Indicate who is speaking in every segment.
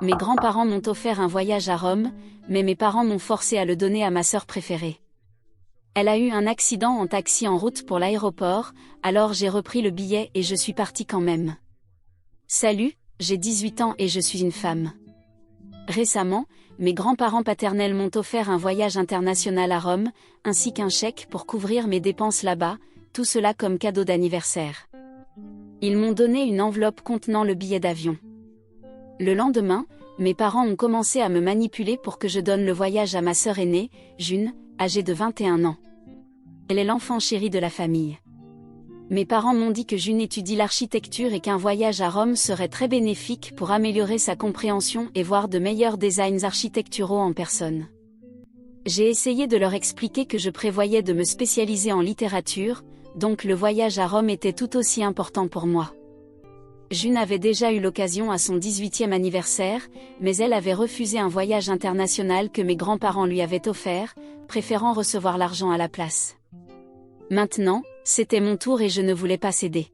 Speaker 1: Mes grands-parents m'ont offert un voyage à Rome, mais mes parents m'ont forcé à le donner à ma sœur préférée. Elle a eu un accident en taxi en route pour l'aéroport, alors j'ai repris le billet et je suis partie quand même. Salut, j'ai 18 ans et je suis une femme. Récemment, mes grands-parents paternels m'ont offert un voyage international à Rome, ainsi qu'un chèque pour couvrir mes dépenses là-bas, tout cela comme cadeau d'anniversaire. Ils m'ont donné une enveloppe contenant le billet d'avion. Le lendemain, mes parents ont commencé à me manipuler pour que je donne le voyage à ma sœur aînée, June, âgée de 21 ans. Elle est l'enfant chéri de la famille. Mes parents m'ont dit que June étudie l'architecture et qu'un voyage à Rome serait très bénéfique pour améliorer sa compréhension et voir de meilleurs designs architecturaux en personne. J'ai essayé de leur expliquer que je prévoyais de me spécialiser en littérature, donc le voyage à Rome était tout aussi important pour moi. June avait déjà eu l'occasion à son 18e anniversaire, mais elle avait refusé un voyage international que mes grands-parents lui avaient offert, préférant recevoir l'argent à la place. Maintenant, c'était mon tour et je ne voulais pas céder.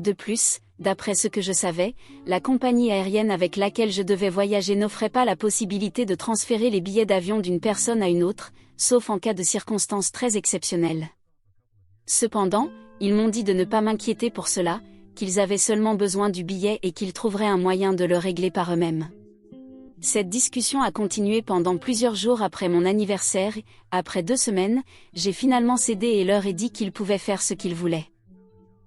Speaker 1: De plus, d'après ce que je savais, la compagnie aérienne avec laquelle je devais voyager n'offrait pas la possibilité de transférer les billets d'avion d'une personne à une autre, sauf en cas de circonstances très exceptionnelles. Cependant, ils m'ont dit de ne pas m'inquiéter pour cela, qu'ils avaient seulement besoin du billet et qu'ils trouveraient un moyen de le régler par eux-mêmes. Cette discussion a continué pendant plusieurs jours après mon anniversaire et, après 2 semaines, j'ai finalement cédé et leur ai dit qu'ils pouvaient faire ce qu'ils voulaient.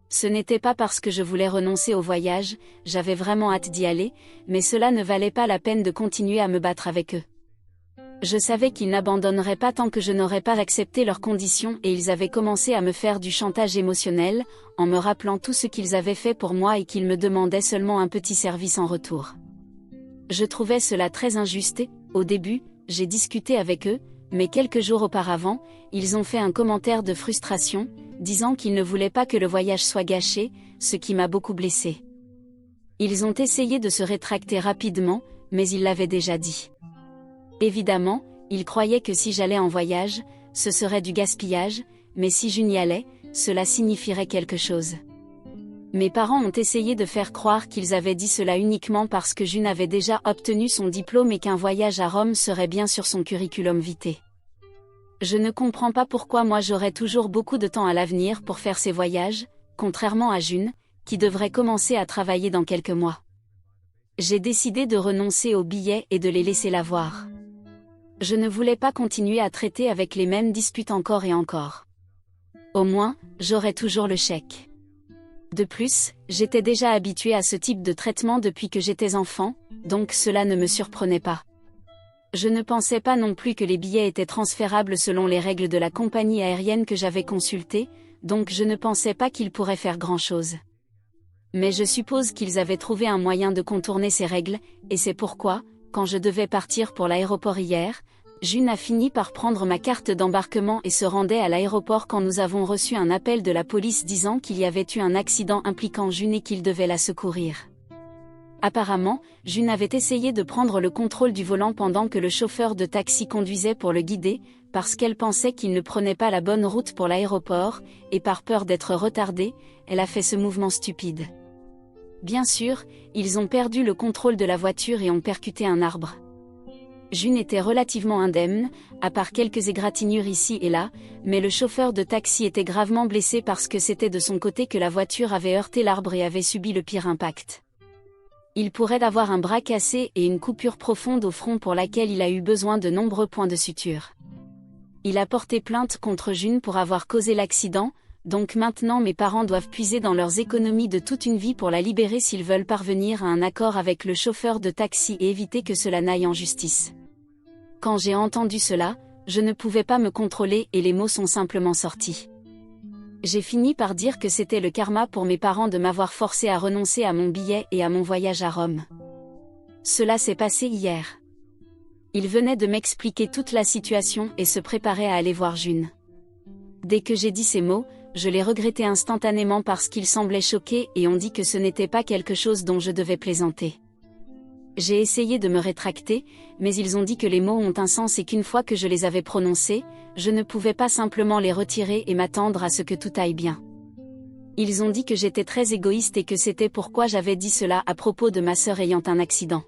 Speaker 1: Ce n'était pas parce que je voulais renoncer au voyage, j'avais vraiment hâte d'y aller, mais cela ne valait pas la peine de continuer à me battre avec eux. Je savais qu'ils n'abandonneraient pas tant que je n'aurais pas accepté leurs conditions et ils avaient commencé à me faire du chantage émotionnel, en me rappelant tout ce qu'ils avaient fait pour moi et qu'ils me demandaient seulement un petit service en retour. Je trouvais cela très injuste et, au début, j'ai discuté avec eux, mais quelques jours auparavant, ils ont fait un commentaire de frustration, disant qu'ils ne voulaient pas que le voyage soit gâché, ce qui m'a beaucoup blessée. Ils ont essayé de se rétracter rapidement, mais ils l'avaient déjà dit. Évidemment, ils croyaient que si j'allais en voyage, ce serait du gaspillage, mais si je n'y allais, cela signifierait quelque chose. Mes parents ont essayé de faire croire qu'ils avaient dit cela uniquement parce que June avait déjà obtenu son diplôme et qu'un voyage à Rome serait bien sur son curriculum vitae. Je ne comprends pas pourquoi moi j'aurais toujours beaucoup de temps à l'avenir pour faire ces voyages, contrairement à June, qui devrait commencer à travailler dans quelques mois. J'ai décidé de renoncer aux billets et de les laisser la voir. Je ne voulais pas continuer à traiter avec les mêmes disputes encore et encore. Au moins, j'aurais toujours le chèque. De plus, j'étais déjà habituée à ce type de traitement depuis que j'étais enfant, donc cela ne me surprenait pas. Je ne pensais pas non plus que les billets étaient transférables selon les règles de la compagnie aérienne que j'avais consultée, donc je ne pensais pas qu'ils pourraient faire grand-chose. Mais je suppose qu'ils avaient trouvé un moyen de contourner ces règles, et c'est pourquoi, quand je devais partir pour l'aéroport hier, June a fini par prendre ma carte d'embarquement et se rendait à l'aéroport quand nous avons reçu un appel de la police disant qu'il y avait eu un accident impliquant June et qu'il devait la secourir. Apparemment, June avait essayé de prendre le contrôle du volant pendant que le chauffeur de taxi conduisait pour le guider, parce qu'elle pensait qu'il ne prenait pas la bonne route pour l'aéroport, et par peur d'être retardée, elle a fait ce mouvement stupide. Bien sûr, ils ont perdu le contrôle de la voiture et ont percuté un arbre. June était relativement indemne, à part quelques égratignures ici et là, mais le chauffeur de taxi était gravement blessé parce que c'était de son côté que la voiture avait heurté l'arbre et avait subi le pire impact. Il pourrait avoir un bras cassé et une coupure profonde au front pour laquelle il a eu besoin de nombreux points de suture. Il a porté plainte contre June pour avoir causé l'accident, donc maintenant mes parents doivent puiser dans leurs économies de toute une vie pour la libérer s'ils veulent parvenir à un accord avec le chauffeur de taxi et éviter que cela n'aille en justice. Quand j'ai entendu cela, je ne pouvais pas me contrôler et les mots sont simplement sortis. J'ai fini par dire que c'était le karma pour mes parents de m'avoir forcé à renoncer à mon billet et à mon voyage à Rome. Cela s'est passé hier. Ils venaient de m'expliquer toute la situation et se préparaient à aller voir June. Dès que j'ai dit ces mots, je les regrettais instantanément parce qu'ils semblaient choqués et ont dit que ce n'était pas quelque chose dont je devais plaisanter. J'ai essayé de me rétracter, mais ils ont dit que les mots ont un sens et qu'une fois que je les avais prononcés, je ne pouvais pas simplement les retirer et m'attendre à ce que tout aille bien. Ils ont dit que j'étais très égoïste et que c'était pourquoi j'avais dit cela à propos de ma sœur ayant un accident.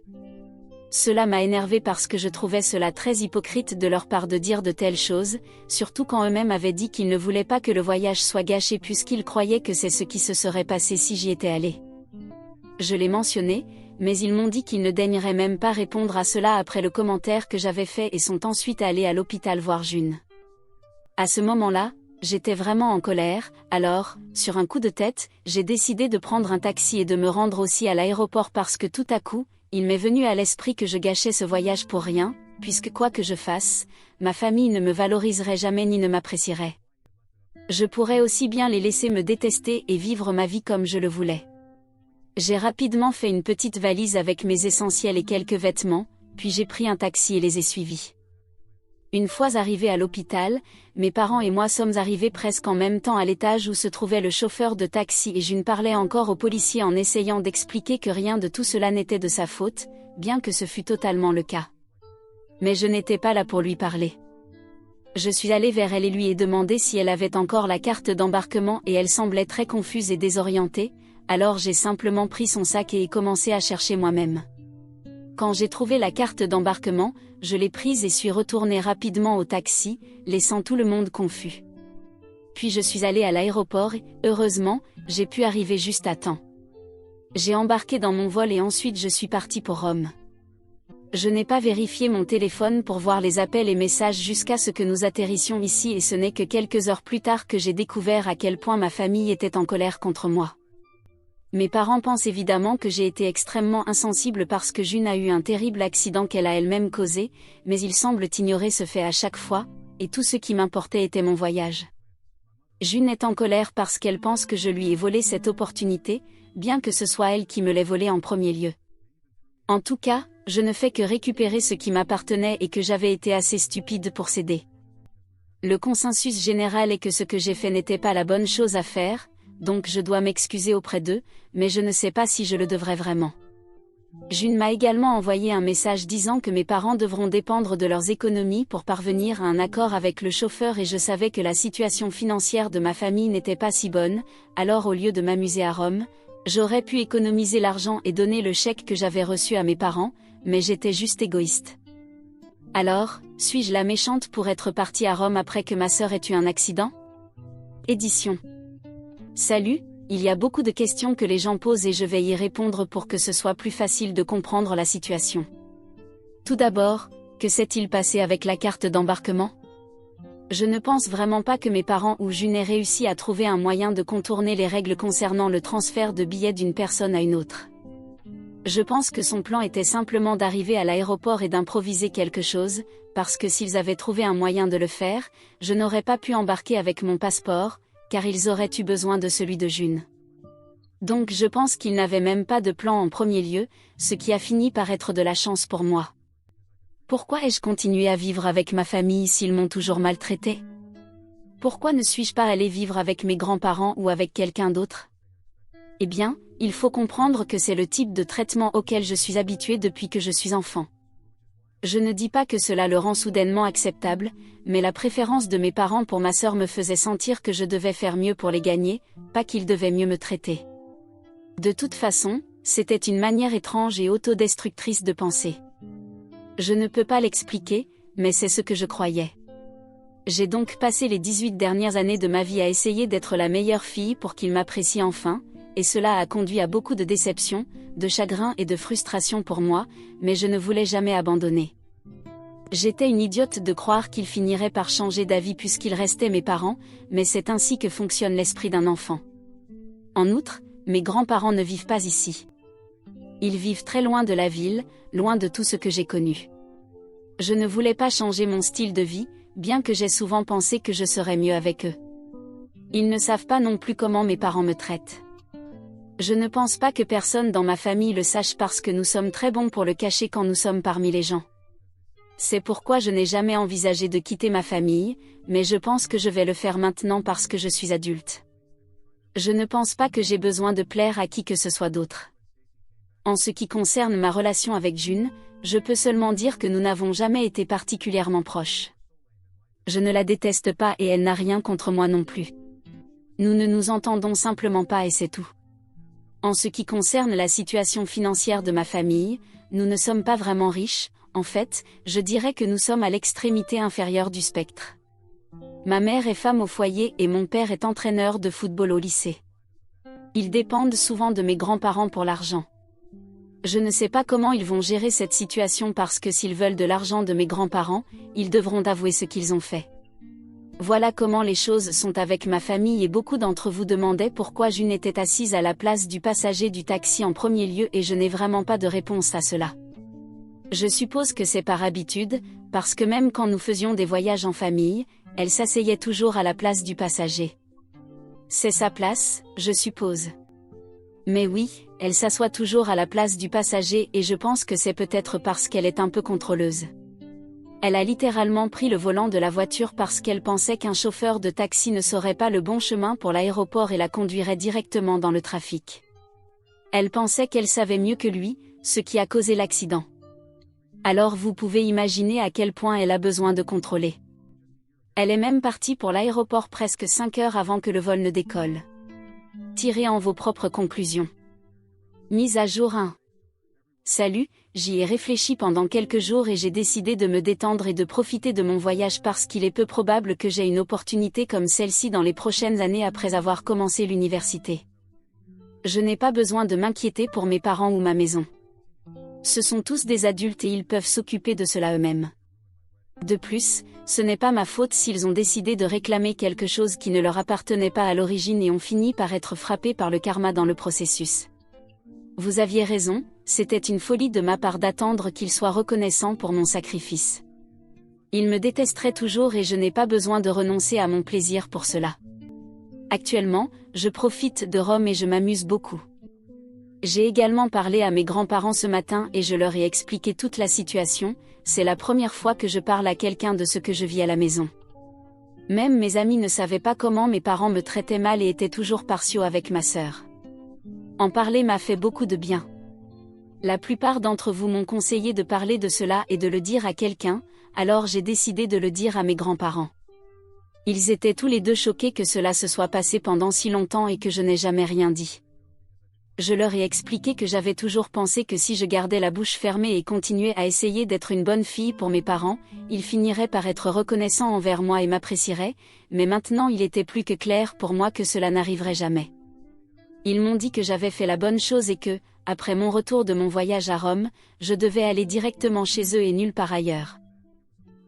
Speaker 1: Cela m'a énervé parce que je trouvais cela très hypocrite de leur part de dire de telles choses, surtout quand eux-mêmes avaient dit qu'ils ne voulaient pas que le voyage soit gâché puisqu'ils croyaient que c'est ce qui se serait passé si j'y étais allé. Je l'ai mentionné, mais ils m'ont dit qu'ils ne daigneraient même pas répondre à cela après le commentaire que j'avais fait et sont ensuite allés à l'hôpital voir June. À ce moment-là, j'étais vraiment en colère, alors, sur un coup de tête, j'ai décidé de prendre un taxi et de me rendre aussi à l'aéroport parce que tout à coup, il m'est venu à l'esprit que je gâchais ce voyage pour rien, puisque quoi que je fasse, ma famille ne me valoriserait jamais ni ne m'apprécierait. Je pourrais aussi bien les laisser me détester et vivre ma vie comme je le voulais. J'ai rapidement fait une petite valise avec mes essentiels et quelques vêtements, puis j'ai pris un taxi et les ai suivis. Une fois arrivés à l'hôpital, mes parents et moi sommes arrivés presque en même temps à l'étage où se trouvait le chauffeur de taxi et je ne parlais encore au policier en essayant d'expliquer que rien de tout cela n'était de sa faute, bien que ce fût totalement le cas. Mais je n'étais pas là pour lui parler. Je suis allée vers elle et lui ai demandé si elle avait encore la carte d'embarquement et elle semblait très confuse et désorientée, alors j'ai simplement pris son sac et ai commencé à chercher moi-même. Quand j'ai trouvé la carte d'embarquement, je l'ai prise et suis retournée rapidement au taxi, laissant tout le monde confus. Puis je suis allée à l'aéroport et, heureusement, j'ai pu arriver juste à temps. J'ai embarqué dans mon vol et ensuite je suis partie pour Rome. Je n'ai pas vérifié mon téléphone pour voir les appels et messages jusqu'à ce que nous atterrissions ici et ce n'est que quelques heures plus tard que j'ai découvert à quel point ma famille était en colère contre moi. Mes parents pensent évidemment que j'ai été extrêmement insensible parce que June a eu un terrible accident qu'elle a elle-même causé, mais ils semblent ignorer ce fait à chaque fois, et tout ce qui m'importait était mon voyage. June est en colère parce qu'elle pense que je lui ai volé cette opportunité, bien que ce soit elle qui me l'ait volée en premier lieu. En tout cas, je ne fais que récupérer ce qui m'appartenait et que j'avais été assez stupide pour céder. Le consensus général est que ce que j'ai fait n'était pas la bonne chose à faire, donc je dois m'excuser auprès d'eux, mais je ne sais pas si je le devrais vraiment. June m'a également envoyé un message disant que mes parents devront dépendre de leurs économies pour parvenir à un accord avec le chauffeur et je savais que la situation financière de ma famille n'était pas si bonne, alors au lieu de m'amuser à Rome, j'aurais pu économiser l'argent et donner le chèque que j'avais reçu à mes parents, mais j'étais juste égoïste. Alors, suis-je la méchante pour être partie à Rome après que ma sœur ait eu un accident? Édition. Salut, il y a beaucoup de questions que les gens posent et je vais y répondre pour que ce soit plus facile de comprendre la situation. Tout d'abord, que s'est-il passé avec la carte d'embarquement? Je ne pense vraiment pas que mes parents ou June aient réussi à trouver un moyen de contourner les règles concernant le transfert de billets d'une personne à une autre. Je pense que son plan était simplement d'arriver à l'aéroport et d'improviser quelque chose, parce que s'ils avaient trouvé un moyen de le faire, je n'aurais pas pu embarquer avec mon passeport, car ils auraient eu besoin de celui de June. Donc je pense qu'ils n'avaient même pas de plan en premier lieu, ce qui a fini par être de la chance pour moi. Pourquoi ai-je continué à vivre avec ma famille s'ils m'ont toujours maltraité? Pourquoi ne suis-je pas allée vivre avec mes grands-parents ou avec quelqu'un d'autre? Eh bien, il faut comprendre que c'est le type de traitement auquel je suis habituée depuis que je suis enfant. Je ne dis pas que cela le rend soudainement acceptable, mais la préférence de mes parents pour ma sœur me faisait sentir que je devais faire mieux pour les gagner, pas qu'ils devaient mieux me traiter. De toute façon, c'était une manière étrange et autodestructrice de penser. Je ne peux pas l'expliquer, mais c'est ce que je croyais. J'ai donc passé les 18 dernières années de ma vie à essayer d'être la meilleure fille pour qu'ils m'apprécient enfin, et cela a conduit à beaucoup de déceptions, de chagrin et de frustration pour moi, mais je ne voulais jamais abandonner. J'étais une idiote de croire qu'ils finiraient par changer d'avis puisqu'ils restaient mes parents, mais c'est ainsi que fonctionne l'esprit d'un enfant. En outre, mes grands-parents ne vivent pas ici. Ils vivent très loin de la ville, loin de tout ce que j'ai connu. Je ne voulais pas changer mon style de vie, bien que j'ai souvent pensé que je serais mieux avec eux. Ils ne savent pas non plus comment mes parents me traitent. Je ne pense pas que personne dans ma famille le sache parce que nous sommes très bons pour le cacher quand nous sommes parmi les gens. C'est pourquoi je n'ai jamais envisagé de quitter ma famille, mais je pense que je vais le faire maintenant parce que je suis adulte. Je ne pense pas que j'ai besoin de plaire à qui que ce soit d'autre. En ce qui concerne ma relation avec June, je peux seulement dire que nous n'avons jamais été particulièrement proches. Je ne la déteste pas et elle n'a rien contre moi non plus. Nous ne nous entendons simplement pas et c'est tout. En ce qui concerne la situation financière de ma famille, nous ne sommes pas vraiment riches, en fait, je dirais que nous sommes à l'extrémité inférieure du spectre. Ma mère est femme au foyer et mon père est entraîneur de football au lycée. Ils dépendent souvent de mes grands-parents pour l'argent. Je ne sais pas comment ils vont gérer cette situation parce que s'ils veulent de l'argent de mes grands-parents, ils devront avouer ce qu'ils ont fait. Voilà comment les choses sont avec ma famille et beaucoup d'entre vous demandaient pourquoi June était assise à la place du passager du taxi en premier lieu et je n'ai vraiment pas de réponse à cela. Je suppose que c'est par habitude, parce que même quand nous faisions des voyages en famille, elle s'asseyait toujours à la place du passager. C'est sa place, je suppose. Mais oui, elle s'assoit toujours à la place du passager et je pense que c'est peut-être parce qu'elle est un peu contrôleuse. Elle a littéralement pris le volant de la voiture parce qu'elle pensait qu'un chauffeur de taxi ne saurait pas le bon chemin pour l'aéroport et la conduirait directement dans le trafic. Elle pensait qu'elle savait mieux que lui, ce qui a causé l'accident. Alors vous pouvez imaginer à quel point elle a besoin de contrôler. Elle est même partie pour l'aéroport presque 5 heures avant que le vol ne décolle. Tirez en vos propres conclusions. Mise à jour 1. Salut, j'y ai réfléchi pendant quelques jours et j'ai décidé de me détendre et de profiter de mon voyage parce qu'il est peu probable que j'ai une opportunité comme celle-ci dans les prochaines années après avoir commencé l'université. Je n'ai pas besoin de m'inquiéter pour mes parents ou ma maison. Ce sont tous des adultes et ils peuvent s'occuper de cela eux-mêmes. De plus, ce n'est pas ma faute s'ils ont décidé de réclamer quelque chose qui ne leur appartenait pas à l'origine et ont fini par être frappés par le karma dans le processus. Vous aviez raison, c'était une folie de ma part d'attendre qu'ils soient reconnaissants pour mon sacrifice. Ils me détesteraient toujours et je n'ai pas besoin de renoncer à mon plaisir pour cela. Actuellement, je profite de Rome et je m'amuse beaucoup. J'ai également parlé à mes grands-parents ce matin et je leur ai expliqué toute la situation, c'est la première fois que je parle à quelqu'un de ce que je vis à la maison. Même mes amis ne savaient pas comment mes parents me traitaient mal et étaient toujours partiaux avec ma sœur. En parler m'a fait beaucoup de bien. La plupart d'entre vous m'ont conseillé de parler de cela et de le dire à quelqu'un, alors j'ai décidé de le dire à mes grands-parents. Ils étaient tous les deux choqués que cela se soit passé pendant si longtemps et que je n'ai jamais rien dit. Je leur ai expliqué que j'avais toujours pensé que si je gardais la bouche fermée et continuais à essayer d'être une bonne fille pour mes parents, ils finiraient par être reconnaissants envers moi et m'apprécieraient, mais maintenant il était plus que clair pour moi que cela n'arriverait jamais. Ils m'ont dit que j'avais fait la bonne chose et que, après mon retour de mon voyage à Rome, je devais aller directement chez eux et nulle part ailleurs.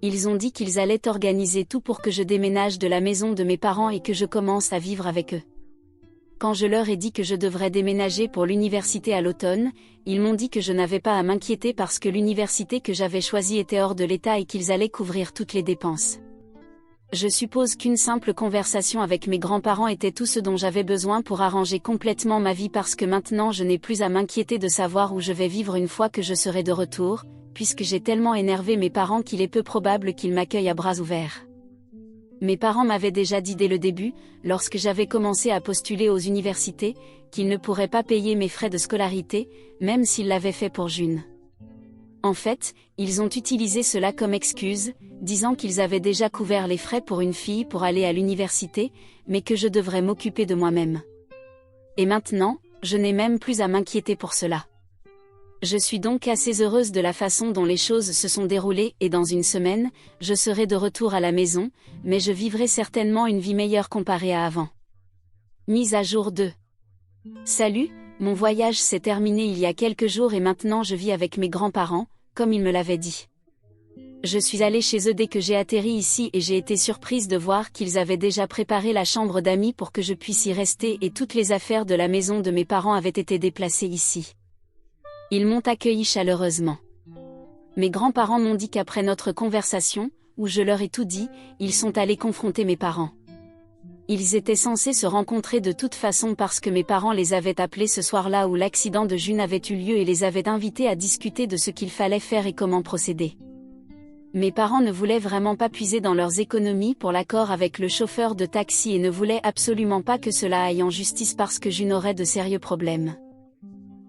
Speaker 1: Ils ont dit qu'ils allaient organiser tout pour que je déménage de la maison de mes parents et que je commence à vivre avec eux. Quand je leur ai dit que je devrais déménager pour l'université à l'automne, ils m'ont dit que je n'avais pas à m'inquiéter parce que l'université que j'avais choisie était hors de l'État et qu'ils allaient couvrir toutes les dépenses. Je suppose qu'une simple conversation avec mes grands-parents était tout ce dont j'avais besoin pour arranger complètement ma vie parce que maintenant je n'ai plus à m'inquiéter de savoir où je vais vivre une fois que je serai de retour, puisque j'ai tellement énervé mes parents qu'il est peu probable qu'ils m'accueillent à bras ouverts. Mes parents m'avaient déjà dit dès le début, lorsque j'avais commencé à postuler aux universités, qu'ils ne pourraient pas payer mes frais de scolarité, même s'ils l'avaient fait pour June. En fait, ils ont utilisé cela comme excuse, disant qu'ils avaient déjà couvert les frais pour une fille pour aller à l'université, mais que je devrais m'occuper de moi-même. Et maintenant, je n'ai même plus à m'inquiéter pour cela. Je suis donc assez heureuse de la façon dont les choses se sont déroulées et dans une semaine, je serai de retour à la maison, mais je vivrai certainement une vie meilleure comparée à avant. Mise à jour 2. Salut, mon voyage s'est terminé il y a quelques jours et maintenant je vis avec mes grands-parents, comme ils me l'avaient dit. Je suis allée chez eux dès que j'ai atterri ici et j'ai été surprise de voir qu'ils avaient déjà préparé la chambre d'amis pour que je puisse y rester et toutes les affaires de la maison de mes parents avaient été déplacées ici. Ils m'ont accueilli chaleureusement. Mes grands-parents m'ont dit qu'après notre conversation, où je leur ai tout dit, ils sont allés confronter mes parents. Ils étaient censés se rencontrer de toute façon parce que mes parents les avaient appelés ce soir-là où l'accident de June avait eu lieu et les avaient invités à discuter de ce qu'il fallait faire et comment procéder. Mes parents ne voulaient vraiment pas puiser dans leurs économies pour l'accord avec le chauffeur de taxi et ne voulaient absolument pas que cela aille en justice parce que June aurait de sérieux problèmes.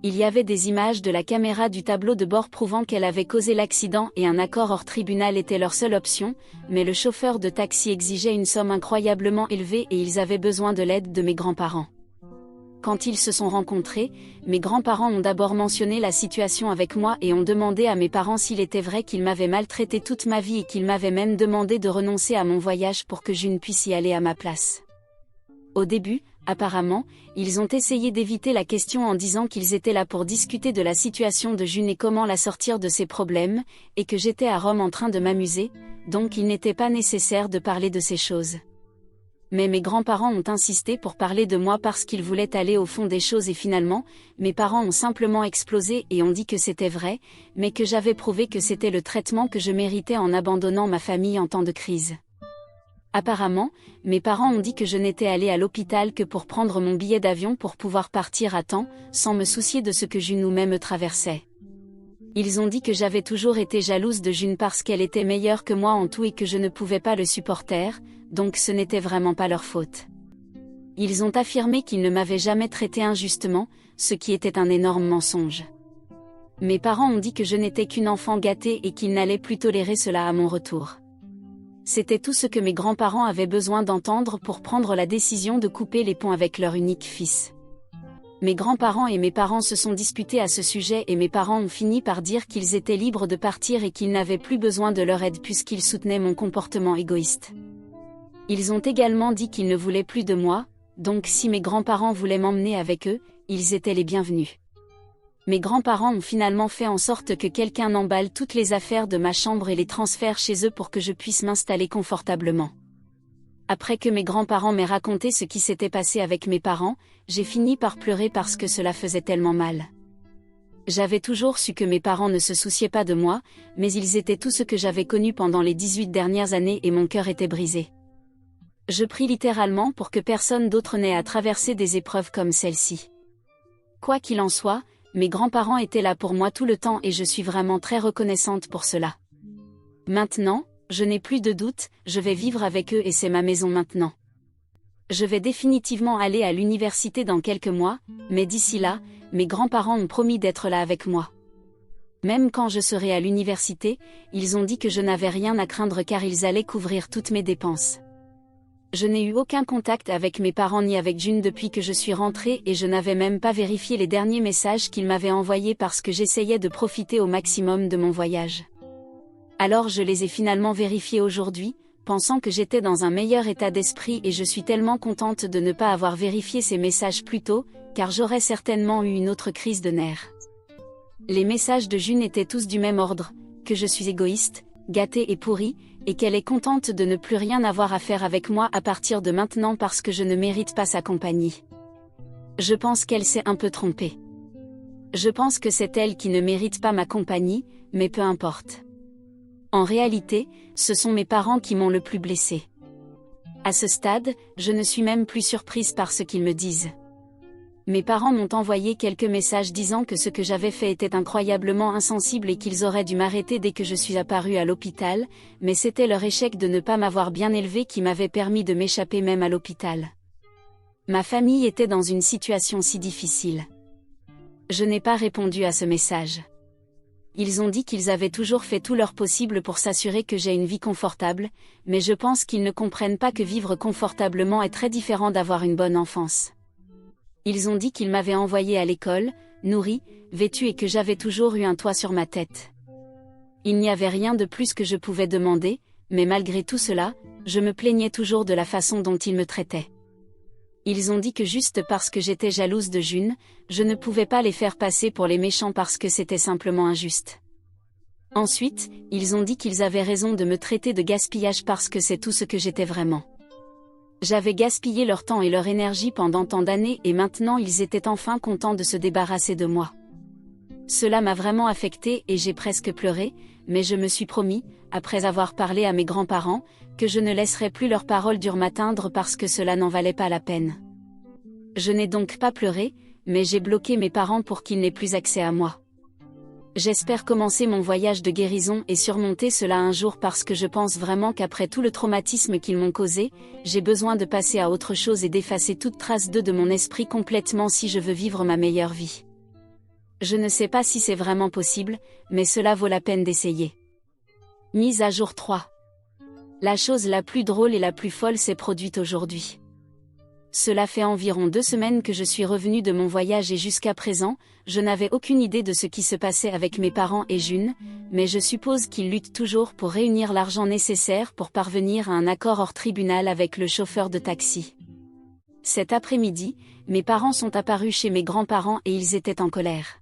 Speaker 1: Il y avait des images de la caméra du tableau de bord prouvant qu'elle avait causé l'accident et un accord hors tribunal était leur seule option, mais le chauffeur de taxi exigeait une somme incroyablement élevée et ils avaient besoin de l'aide de mes grands-parents. Quand ils se sont rencontrés, mes grands-parents ont d'abord mentionné la situation avec moi et ont demandé à mes parents s'il était vrai qu'ils m'avaient maltraité toute ma vie et qu'ils m'avaient même demandé de renoncer à mon voyage pour que June puisse y aller à ma place. Au début, apparemment, ils ont essayé d'éviter la question en disant qu'ils étaient là pour discuter de la situation de June et comment la sortir de ses problèmes, et que j'étais à Rome en train de m'amuser, donc il n'était pas nécessaire de parler de ces choses. Mais mes grands-parents ont insisté pour parler de moi parce qu'ils voulaient aller au fond des choses et finalement, mes parents ont simplement explosé et ont dit que c'était vrai, mais que j'avais prouvé que c'était le traitement que je méritais en abandonnant ma famille en temps de crise. Apparemment, mes parents ont dit que je n'étais allée à l'hôpital que pour prendre mon billet d'avion pour pouvoir partir à temps, sans me soucier de ce que June ou même traversait. Ils ont dit que j'avais toujours été jalouse de June parce qu'elle était meilleure que moi en tout et que je ne pouvais pas le supporter, donc ce n'était vraiment pas leur faute. Ils ont affirmé qu'ils ne m'avaient jamais traité injustement, ce qui était un énorme mensonge. Mes parents ont dit que je n'étais qu'une enfant gâtée et qu'ils n'allaient plus tolérer cela à mon retour. C'était tout ce que mes grands-parents avaient besoin d'entendre pour prendre la décision de couper les ponts avec leur unique fils. Mes grands-parents et mes parents se sont disputés à ce sujet et mes parents ont fini par dire qu'ils étaient libres de partir et qu'ils n'avaient plus besoin de leur aide puisqu'ils soutenaient mon comportement égoïste. Ils ont également dit qu'ils ne voulaient plus de moi, donc si mes grands-parents voulaient m'emmener avec eux, ils étaient les bienvenus. Mes grands-parents ont finalement fait en sorte que quelqu'un emballe toutes les affaires de ma chambre et les transfère chez eux pour que je puisse m'installer confortablement. Après que mes grands-parents m'aient raconté ce qui s'était passé avec mes parents, j'ai fini par pleurer parce que cela faisait tellement mal. J'avais toujours su que mes parents ne se souciaient pas de moi, mais ils étaient tout ce que j'avais connu pendant les 18 dernières années et mon cœur était brisé. Je prie littéralement pour que personne d'autre n'ait à traverser des épreuves comme celle-ci. Quoi qu'il en soit, mes grands-parents étaient là pour moi tout le temps et je suis vraiment très reconnaissante pour cela. Maintenant, je n'ai plus de doute, je vais vivre avec eux et c'est ma maison maintenant. Je vais définitivement aller à l'université dans quelques mois, mais d'ici là, mes grands-parents ont promis d'être là avec moi. Même quand je serai à l'université, ils ont dit que je n'avais rien à craindre car ils allaient couvrir toutes mes dépenses. Je n'ai eu aucun contact avec mes parents ni avec June depuis que je suis rentrée et je n'avais même pas vérifié les derniers messages qu'ils m'avaient envoyés parce que j'essayais de profiter au maximum de mon voyage. Alors je les ai finalement vérifiés aujourd'hui, pensant que j'étais dans un meilleur état d'esprit et je suis tellement contente de ne pas avoir vérifié ces messages plus tôt, car j'aurais certainement eu une autre crise de nerfs. Les messages de June étaient tous du même ordre, que je suis égoïste, gâtée et pourrie, et qu'elle est contente de ne plus rien avoir à faire avec moi à partir de maintenant parce que je ne mérite pas sa compagnie. Je pense qu'elle s'est un peu trompée. Je pense que c'est elle qui ne mérite pas ma compagnie, mais peu importe. En réalité, ce sont mes parents qui m'ont le plus blessée. À ce stade, je ne suis même plus surprise par ce qu'ils me disent. Mes parents m'ont envoyé quelques messages disant que ce que j'avais fait était incroyablement insensible et qu'ils auraient dû m'arrêter dès que je suis apparue à l'hôpital, mais c'était leur échec de ne pas m'avoir bien élevée qui m'avait permis de m'échapper même à l'hôpital. Ma famille était dans une situation si difficile. Je n'ai pas répondu à ce message. Ils ont dit qu'ils avaient toujours fait tout leur possible pour s'assurer que j'ai une vie confortable, mais je pense qu'ils ne comprennent pas que vivre confortablement est très différent d'avoir une bonne enfance. Ils ont dit qu'ils m'avaient envoyée à l'école, nourrie, vêtue et que j'avais toujours eu un toit sur ma tête. Il n'y avait rien de plus que je pouvais demander, mais malgré tout cela, je me plaignais toujours de la façon dont ils me traitaient. Ils ont dit que juste parce que j'étais jalouse de June, je ne pouvais pas les faire passer pour les méchants parce que c'était simplement injuste. Ensuite, ils ont dit qu'ils avaient raison de me traiter de gaspillage parce que c'est tout ce que j'étais vraiment. J'avais gaspillé leur temps et leur énergie pendant tant d'années et maintenant ils étaient enfin contents de se débarrasser de moi. Cela m'a vraiment affectée et j'ai presque pleuré, mais je me suis promis, après avoir parlé à mes grands-parents, que je ne laisserais plus leurs paroles dures m'atteindre parce que cela n'en valait pas la peine. Je n'ai donc pas pleuré, mais j'ai bloqué mes parents pour qu'ils n'aient plus accès à moi. J'espère commencer mon voyage de guérison et surmonter cela un jour parce que je pense vraiment qu'après tout le traumatisme qu'ils m'ont causé, j'ai besoin de passer à autre chose et d'effacer toute trace d'eux de mon esprit complètement si je veux vivre ma meilleure vie. Je ne sais pas si c'est vraiment possible, mais cela vaut la peine d'essayer. Mise à jour 3. La chose la plus drôle et la plus folle s'est produite aujourd'hui. Cela fait environ 2 semaines que je suis revenue de mon voyage et jusqu'à présent, je n'avais aucune idée de ce qui se passait avec mes parents et June, mais je suppose qu'ils luttent toujours pour réunir l'argent nécessaire pour parvenir à un accord hors tribunal avec le chauffeur de taxi. Cet après-midi, mes parents sont apparus chez mes grands-parents et ils étaient en colère.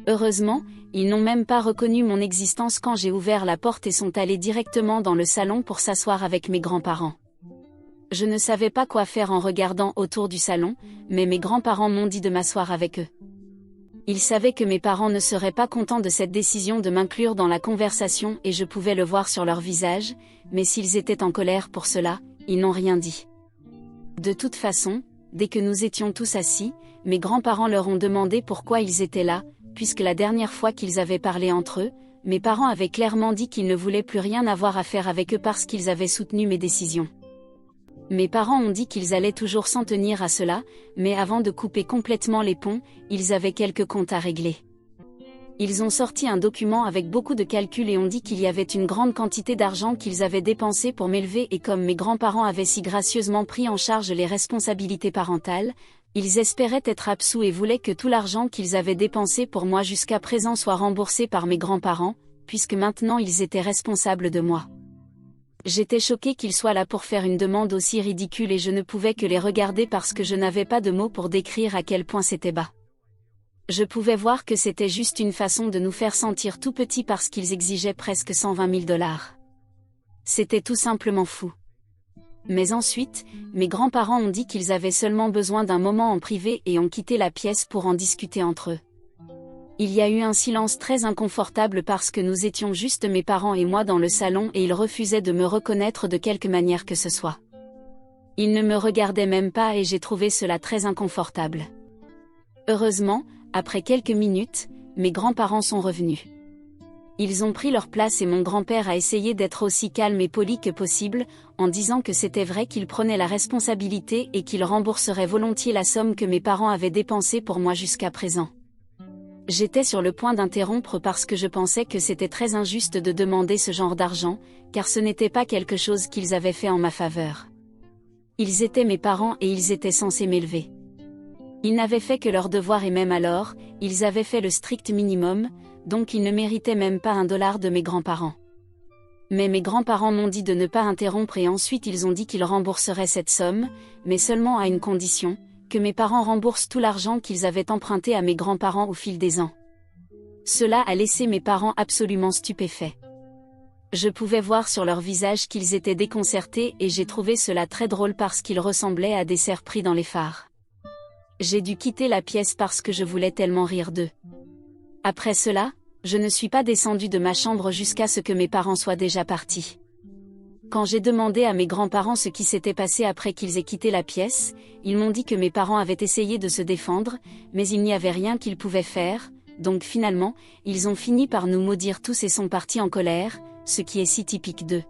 Speaker 1: Heureusement, ils n'ont même pas reconnu mon existence quand j'ai ouvert la porte et sont allés directement dans le salon pour s'asseoir avec mes grands-parents. Je ne savais pas quoi faire en regardant autour du salon, mais mes grands-parents m'ont dit de m'asseoir avec eux. Ils savaient que mes parents ne seraient pas contents de cette décision de m'inclure dans la conversation et je pouvais le voir sur leur visage, mais s'ils étaient en colère pour cela, ils n'ont rien dit. De toute façon, dès que nous étions tous assis, mes grands-parents leur ont demandé pourquoi ils étaient là, puisque la dernière fois qu'ils avaient parlé entre eux, mes parents avaient clairement dit qu'ils ne voulaient plus rien avoir à faire avec eux parce qu'ils avaient soutenu mes décisions. Mes parents ont dit qu'ils allaient toujours s'en tenir à cela, mais avant de couper complètement les ponts, ils avaient quelques comptes à régler. Ils ont sorti un document avec beaucoup de calculs et ont dit qu'il y avait une grande quantité d'argent qu'ils avaient dépensé pour m'élever et comme mes grands-parents avaient si gracieusement pris en charge les responsabilités parentales, ils espéraient être absous et voulaient que tout l'argent qu'ils avaient dépensé pour moi jusqu'à présent soit remboursé par mes grands-parents, puisque maintenant ils étaient responsables de moi. J'étais choquée qu'ils soient là pour faire une demande aussi ridicule et je ne pouvais que les regarder parce que je n'avais pas de mots pour décrire à quel point c'était bas. Je pouvais voir que c'était juste une façon de nous faire sentir tout petits parce qu'ils exigeaient presque 120 000 $. C'était tout simplement fou. Mais ensuite, mes grands-parents ont dit qu'ils avaient seulement besoin d'un moment en privé et ont quitté la pièce pour en discuter entre eux. Il y a eu un silence très inconfortable parce que nous étions juste mes parents et moi dans le salon et ils refusaient de me reconnaître de quelque manière que ce soit. Ils ne me regardaient même pas et j'ai trouvé cela très inconfortable. Heureusement, après quelques minutes, mes grands-parents sont revenus. Ils ont pris leur place et mon grand-père a essayé d'être aussi calme et poli que possible, en disant que c'était vrai qu'il prenait la responsabilité et qu'il rembourserait volontiers la somme que mes parents avaient dépensée pour moi jusqu'à présent. J'étais sur le point d'interrompre parce que je pensais que c'était très injuste de demander ce genre d'argent, car ce n'était pas quelque chose qu'ils avaient fait en ma faveur. Ils étaient mes parents et ils étaient censés m'élever. Ils n'avaient fait que leur devoir et même alors, ils avaient fait le strict minimum, donc ils ne méritaient même pas $1 de mes grands-parents. Mais mes grands-parents m'ont dit de ne pas interrompre et ensuite ils ont dit qu'ils rembourseraient cette somme, mais seulement à une condition, que mes parents remboursent tout l'argent qu'ils avaient emprunté à mes grands-parents au fil des ans. Cela a laissé mes parents absolument stupéfaits. Je pouvais voir sur leur visage qu'ils étaient déconcertés et j'ai trouvé cela très drôle parce qu'ils ressemblaient à des cerfs pris dans les phares. J'ai dû quitter la pièce parce que je voulais tellement rire d'eux. Après cela, je ne suis pas descendue de ma chambre jusqu'à ce que mes parents soient déjà partis. Quand j'ai demandé à mes grands-parents ce qui s'était passé après qu'ils aient quitté la pièce, ils m'ont dit que mes parents avaient essayé de se défendre, mais il n'y avait rien qu'ils pouvaient faire, donc finalement, ils ont fini par nous maudire tous et sont partis en colère, ce qui est si typique d'eux.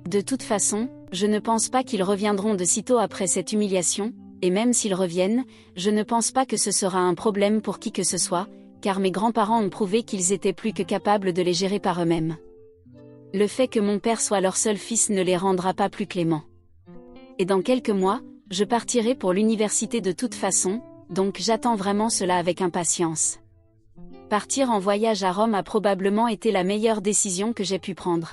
Speaker 1: De toute façon, je ne pense pas qu'ils reviendront de sitôt après cette humiliation, et même s'ils reviennent, je ne pense pas que ce sera un problème pour qui que ce soit, car mes grands-parents ont prouvé qu'ils étaient plus que capables de les gérer par eux-mêmes. Le fait que mon père soit leur seul fils ne les rendra pas plus cléments. Et dans quelques mois, je partirai pour l'université de toute façon, donc j'attends vraiment cela avec impatience. Partir en voyage à Rome a probablement été la meilleure décision que j'ai pu prendre.